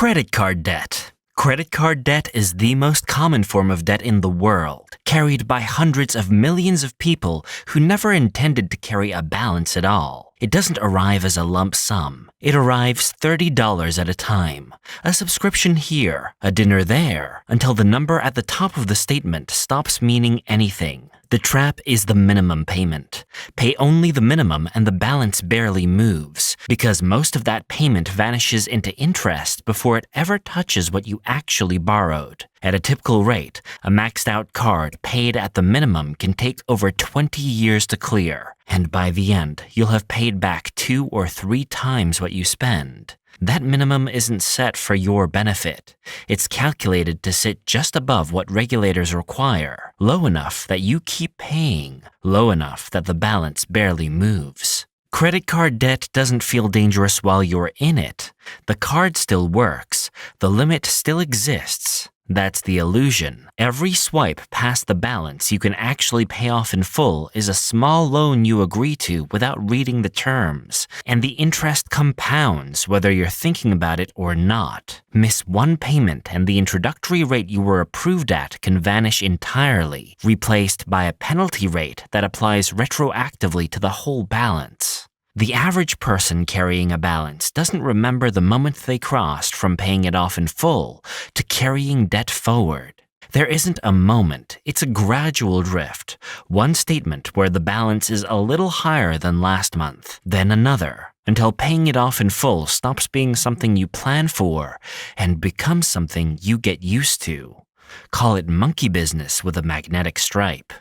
Credit card debt. Credit card debt is the most common form of debt in the world, carried by hundreds of millions of people who never intended to carry a balance at all. It doesn't arrive as a lump sum. It arrives $30 at a time, a subscription here, a dinner there, until the number at the top of the statement stops meaning anything. The trap is the minimum payment. Pay only the minimum and the balance barely moves, because most of that payment vanishes into interest before it ever touches what you actually borrowed. At a typical rate, a maxed out card paid at the minimum can take over 20 years to clear, and by the end, you'll have paid back 2 or 3 times what you spend. That minimum isn't set for your benefit. It's calculated to sit just above what regulators require, low enough that you keep paying, low enough that the balance barely moves. Credit card debt doesn't feel dangerous while you're in it. The card still works. The limit still exists. That's the illusion. Every swipe past the balance you can actually pay off in full is a small loan you agree to without reading the terms, and the interest compounds whether you're thinking about it or not. Miss one payment and the introductory rate you were approved at can vanish entirely, replaced by a penalty rate that applies retroactively to the whole balance. The average person carrying a balance doesn't remember the moment they crossed from paying it off in full to carrying debt forward. There isn't a moment, it's a gradual drift. One statement where the balance is a little higher than last month, then another, until paying it off in full stops being something you plan for and becomes something you get used to. Call it monkey business with a magnetic stripe.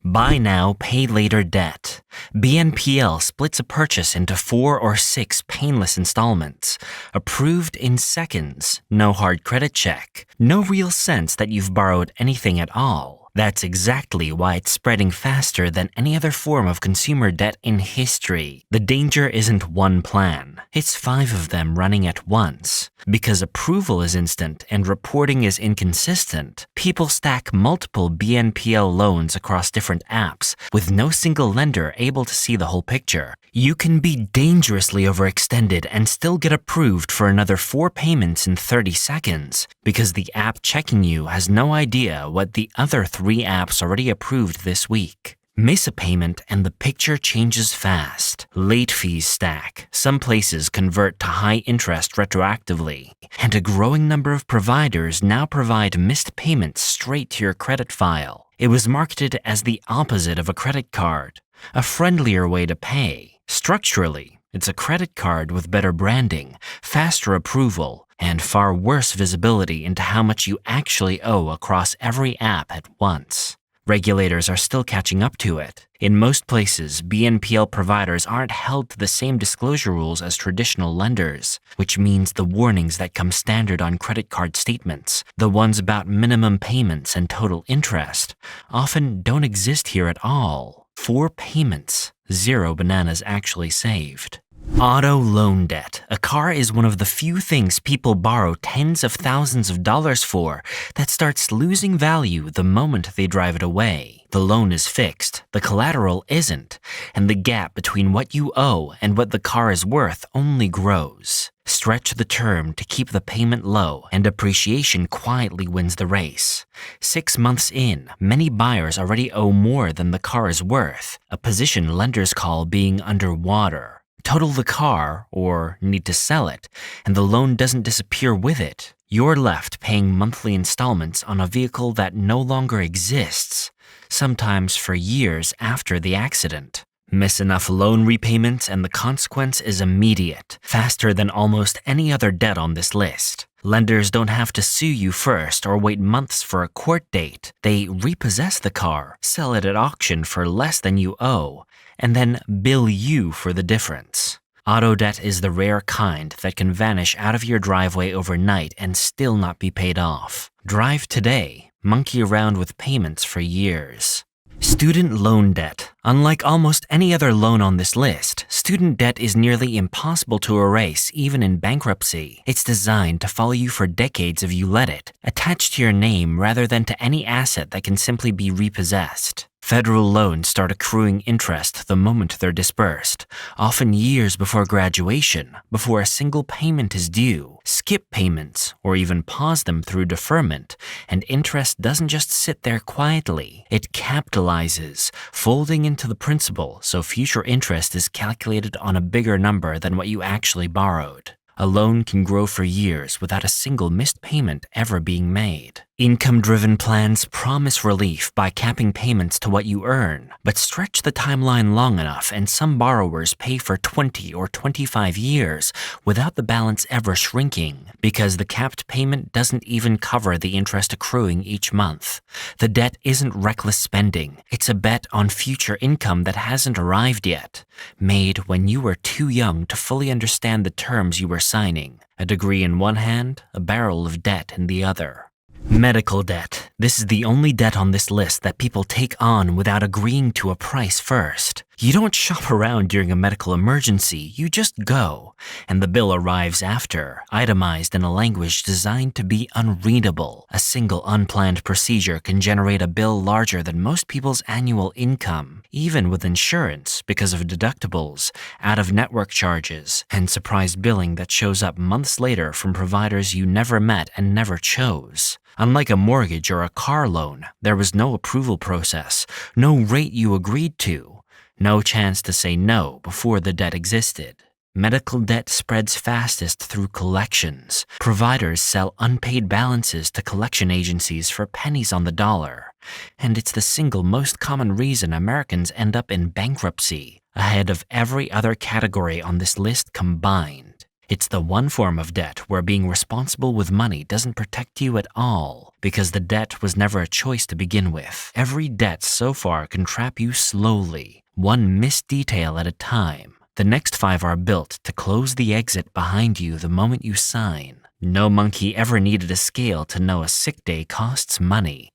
Buy now, pay later debt. BNPL splits a purchase into 4 or 6 painless installments. Approved in seconds, no hard credit check, no real sense that you've borrowed anything at all. That's exactly why it's spreading faster than any other form of consumer debt in history. The danger isn't one plan. It's 5 of them running at once. Because approval is instant and reporting is inconsistent, people stack multiple BNPL loans across different apps with no single lender able to see the whole picture. You can be dangerously overextended and still get approved for another 4 payments in 30 seconds because the app checking you has no idea what the other 3 apps already approved this week. Miss a payment and the picture changes fast. Late fees stack. Some places convert to high interest retroactively. And a growing number of providers now provide missed payments straight to your credit file. It was marketed as the opposite of a credit card, a friendlier way to pay. Structurally, it's a credit card with better branding, faster approval, and far worse visibility into how much you actually owe across every app at once. Regulators are still catching up to it. In most places, BNPL providers aren't held to the same disclosure rules as traditional lenders, which means the warnings that come standard on credit card statements, the ones about minimum payments and total interest, often don't exist here at all. 4 payments, 0 bananas actually saved. Auto loan debt. A car is one of the few things people borrow tens of thousands of dollars for that starts losing value the moment they drive it away. The loan is fixed, the collateral isn't, and the gap between what you owe and what the car is worth only grows. Stretch the term to keep the payment low, and appreciation quietly wins the race. 6 months in, many buyers already owe more than the car is worth, a position lenders call being underwater. Total the car, or need to sell it, and the loan doesn't disappear with it. You're left paying monthly installments on a vehicle that no longer exists, sometimes for years after the accident. Miss enough loan repayments and the consequence is immediate, faster than almost any other debt on this list. Lenders don't have to sue you first or wait months for a court date. They repossess the car, sell it at auction for less than you owe, and then bill you for the difference. Auto debt is the rare kind that can vanish out of your driveway overnight and still not be paid off. Drive today, monkey around with payments for years. Student loan debt. Unlike almost any other loan on this list, student debt is nearly impossible to erase even in bankruptcy. It's designed to follow you for decades if you let it, attached to your name rather than to any asset that can simply be repossessed. Federal loans start accruing interest the moment they're disbursed, often years before graduation, before a single payment is due. Skip payments, or even pause them through deferment, and interest doesn't just sit there quietly. It capitalizes, folding into the principal so future interest is calculated on a bigger number than what you actually borrowed. A loan can grow for years without a single missed payment ever being made. Income-driven plans promise relief by capping payments to what you earn, but stretch the timeline long enough and some borrowers pay for 20 or 25 years without the balance ever shrinking because the capped payment doesn't even cover the interest accruing each month. The debt isn't reckless spending. It's a bet on future income that hasn't arrived yet, made when you were too young to fully understand the terms you were signing. A degree in one hand, a barrel of debt in the other. Medical debt. This is the only debt on this list that people take on without agreeing to a price first. You don't shop around during a medical emergency, you just go, and the bill arrives after, itemized in a language designed to be unreadable. A single unplanned procedure can generate a bill larger than most people's annual income, even with insurance, because of deductibles, out-of-network charges, and surprise billing that shows up months later from providers you never met and never chose. Unlike a mortgage or a car loan, there was no approval process, no rate you agreed to, no chance to say no before the debt existed. Medical debt spreads fastest through collections. Providers sell unpaid balances to collection agencies for pennies on the dollar, and it's the single most common reason Americans end up in bankruptcy, ahead of every other category on this list combined. It's the one form of debt where being responsible with money doesn't protect you at all, because the debt was never a choice to begin with. Every debt so far can trap you slowly, one missed detail at a time. The next 5 are built to close the exit behind you the moment you sign. No monkey ever needed a scale to know a sick day costs money.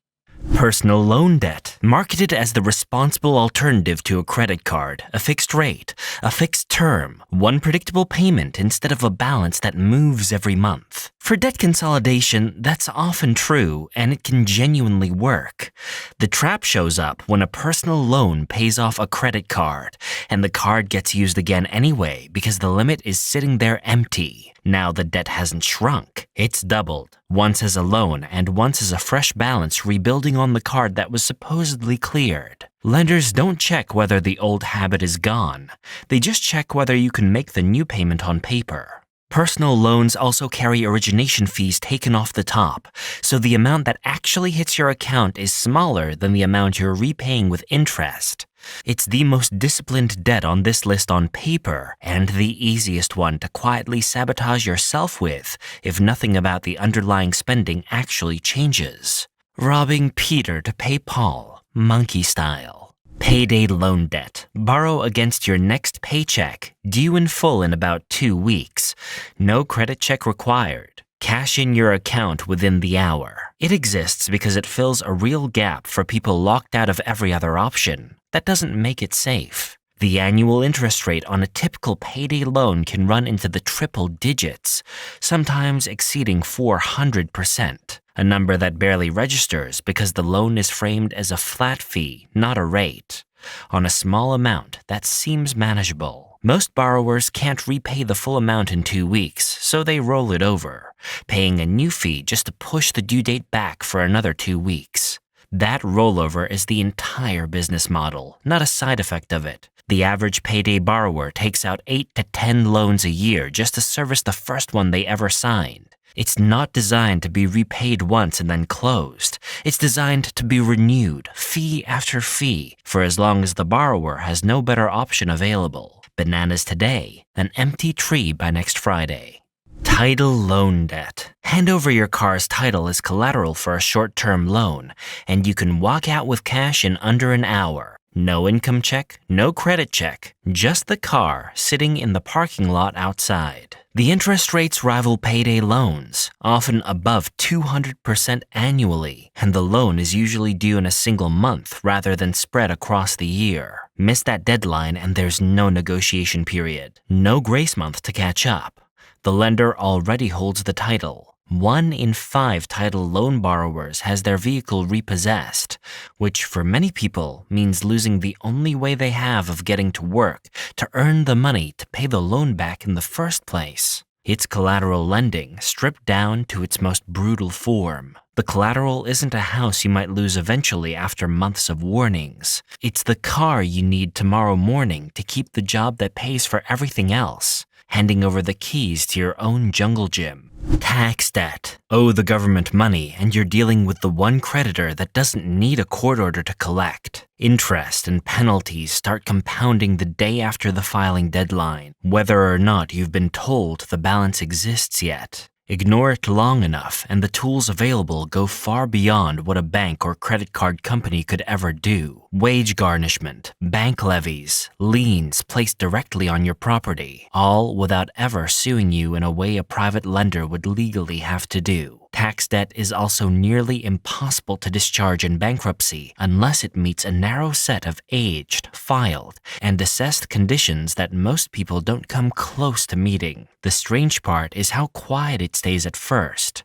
Personal loan debt, marketed as the responsible alternative to a credit card, a fixed rate, a fixed term, one predictable payment instead of a balance that moves every month. For debt consolidation, that's often true, and it can genuinely work. The trap shows up when a personal loan pays off a credit card, and the card gets used again anyway because the limit is sitting there empty. Now the debt hasn't shrunk, it's doubled. Once as a loan and once as a fresh balance rebuilding on the card that was supposedly cleared. Lenders don't check whether the old habit is gone. They just check whether you can make the new payment on paper. Personal loans also carry origination fees taken off the top, so the amount that actually hits your account is smaller than the amount you're repaying with interest. It's the most disciplined debt on this list on paper, and the easiest one to quietly sabotage yourself with if nothing about the underlying spending actually changes. Robbing Peter to pay Paul, monkey style. Payday loan debt. Borrow against your next paycheck, due in full in about 2 weeks. No credit check required. Cash in your account within the hour. It exists because it fills a real gap for people locked out of every other option. That doesn't make it safe. The annual interest rate on a typical payday loan can run into the triple digits, sometimes exceeding 400%, a number that barely registers because the loan is framed as a flat fee, not a rate. On a small amount, that seems manageable. Most borrowers can't repay the full amount in 2 weeks, so they roll it over, paying a new fee just to push the due date back for another 2 weeks. That rollover is the entire business model, not a side effect of it. The average payday borrower takes out 8 to 10 loans a year just to service the first one they ever signed. It's not designed to be repaid once and then closed. It's designed to be renewed, fee after fee, for as long as the borrower has no better option available. Bananas today, an empty tree by next Friday. Title loan debt. Hand over your car's title as collateral for a short-term loan, and you can walk out with cash in under an hour. No income check, no credit check, just the car sitting in the parking lot outside. The interest rates rival payday loans, often above 200% annually, and the loan is usually due in a single month rather than spread across the year. Miss that deadline and there's no negotiation period, no grace month to catch up. The lender already holds the title. 1 in 5 title loan borrowers has their vehicle repossessed, which for many people means losing the only way they have of getting to work to earn the money to pay the loan back in the first place. It's collateral lending stripped down to its most brutal form. The collateral isn't a house you might lose eventually after months of warnings. It's the car you need tomorrow morning to keep the job that pays for everything else, handing over the keys to your own jungle gym. Tax debt. Owe the government money and you're dealing with the one creditor that doesn't need a court order to collect. Interest and penalties start compounding the day after the filing deadline, whether or not you've been told the balance exists yet. Ignore it long enough and the tools available go far beyond what a bank or credit card company could ever do. Wage garnishment, bank levies, liens placed directly on your property, all without ever suing you in a way a private lender would legally have to do. Tax debt is also nearly impossible to discharge in bankruptcy unless it meets a narrow set of aged, filed, and assessed conditions that most people don't come close to meeting. The strange part is how quiet it stays at first.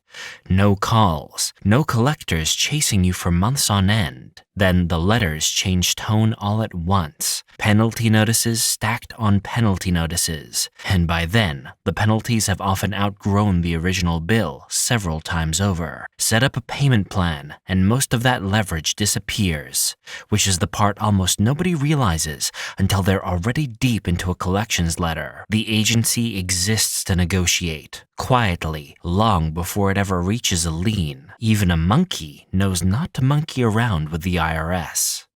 No calls, no collectors chasing you for months on end. Then the letters change tone all at once. Penalty notices stacked on penalty notices. And by then, the penalties have often outgrown the original bill several times over. Set up a payment plan, and most of that leverage disappears, which is the part almost nobody realizes until they're already deep into a collections letter. The agency exists to negotiate, quietly, long before it ever reaches a lien. Even a monkey knows not to monkey around with the IRS.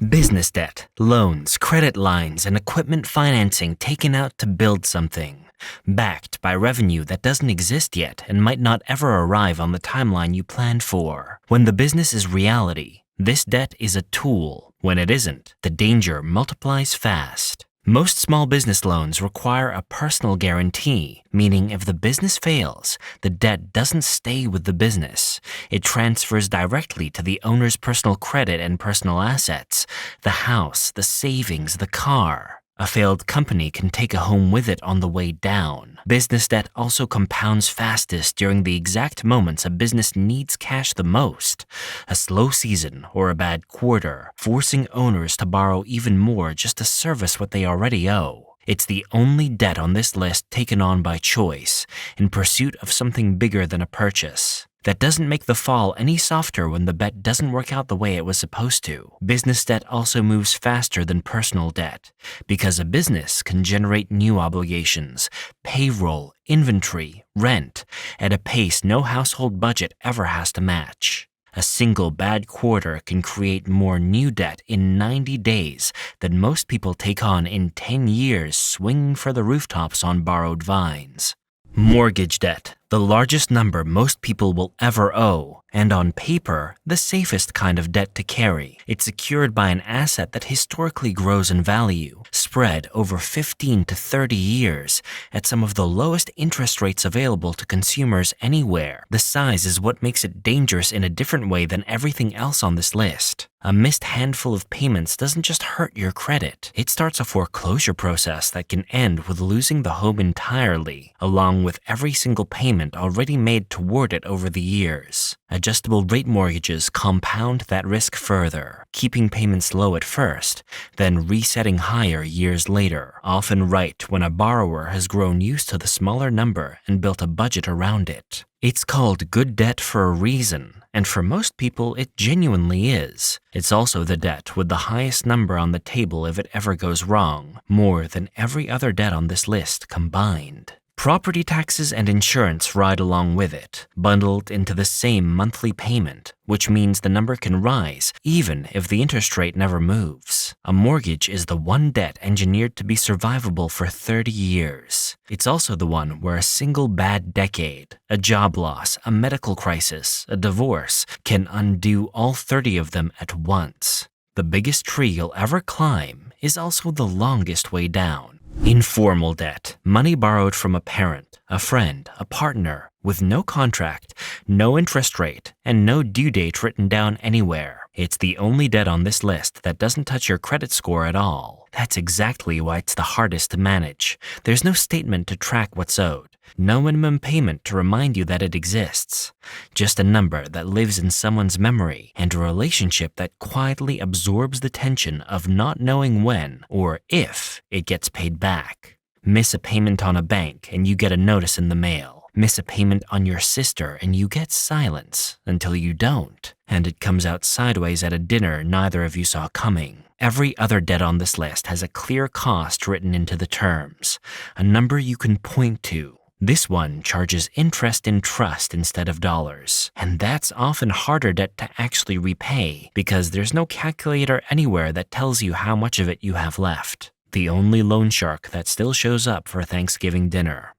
Business debt, loans, credit lines, and equipment financing taken out to build something, backed by revenue that doesn't exist yet and might not ever arrive on the timeline you planned for. When the business is reality, this debt is a tool. When it isn't, the danger multiplies fast. Most small business loans require a personal guarantee, meaning if the business fails, the debt doesn't stay with the business. It transfers directly to the owner's personal credit and personal assets, the house, the savings, the car. A failed company can take a home with it on the way down. Business debt also compounds fastest during the exact moments a business needs cash the most. A slow season or a bad quarter, forcing owners to borrow even more just to service what they already owe. It's the only debt on this list taken on by choice, in pursuit of something bigger than a purchase. That doesn't make the fall any softer when the bet doesn't work out the way it was supposed to. Business debt also moves faster than personal debt, because a business can generate new obligations, payroll, inventory, rent, at a pace no household budget ever has to match. A single bad quarter can create more new debt in 90 days than most people take on in 10 years swinging for the rooftops on borrowed vines. Mortgage debt, the largest number most people will ever owe, and on paper, the safest kind of debt to carry. It's secured by an asset that historically grows in value, spread over 15 to 30 years, at some of the lowest interest rates available to consumers anywhere. The size is what makes it dangerous in a different way than everything else on this list. A missed handful of payments doesn't just hurt your credit. It starts a foreclosure process that can end with losing the home entirely, along with every single payment already made toward it over the years. Adjustable rate mortgages compound that risk further, keeping payments low at first, then resetting higher years later, often right when a borrower has grown used to the smaller number and built a budget around it. It's called good debt for a reason, and for most people it genuinely is. It's also the debt with the highest number on the table if it ever goes wrong, more than every other debt on this list combined. Property taxes and insurance ride along with it, bundled into the same monthly payment, which means the number can rise even if the interest rate never moves. A mortgage is the one debt engineered to be survivable for 30 years. It's also the one where a single bad decade, a job loss, a medical crisis, a divorce, can undo all 30 of them at once. The biggest tree you'll ever climb is also the longest way down. Informal debt, money borrowed from a parent, a friend, a partner, with no contract, no interest rate, and no due date written down anywhere. It's the only debt on this list that doesn't touch your credit score at all. That's exactly why it's the hardest to manage. There's no statement to track what's owed. No minimum payment to remind you that it exists. Just a number that lives in someone's memory and a relationship that quietly absorbs the tension of not knowing when or if it gets paid back. Miss a payment on a bank and you get a notice in the mail. Miss a payment on your sister and you get silence until you don't, and it comes out sideways at a dinner neither of you saw coming. Every other debt on this list has a clear cost written into the terms, a number you can point to. This one charges interest in trust instead of dollars, and that's often harder debt to actually repay because there's no calculator anywhere that tells you how much of it you have left. The only loan shark that still shows up for Thanksgiving dinner.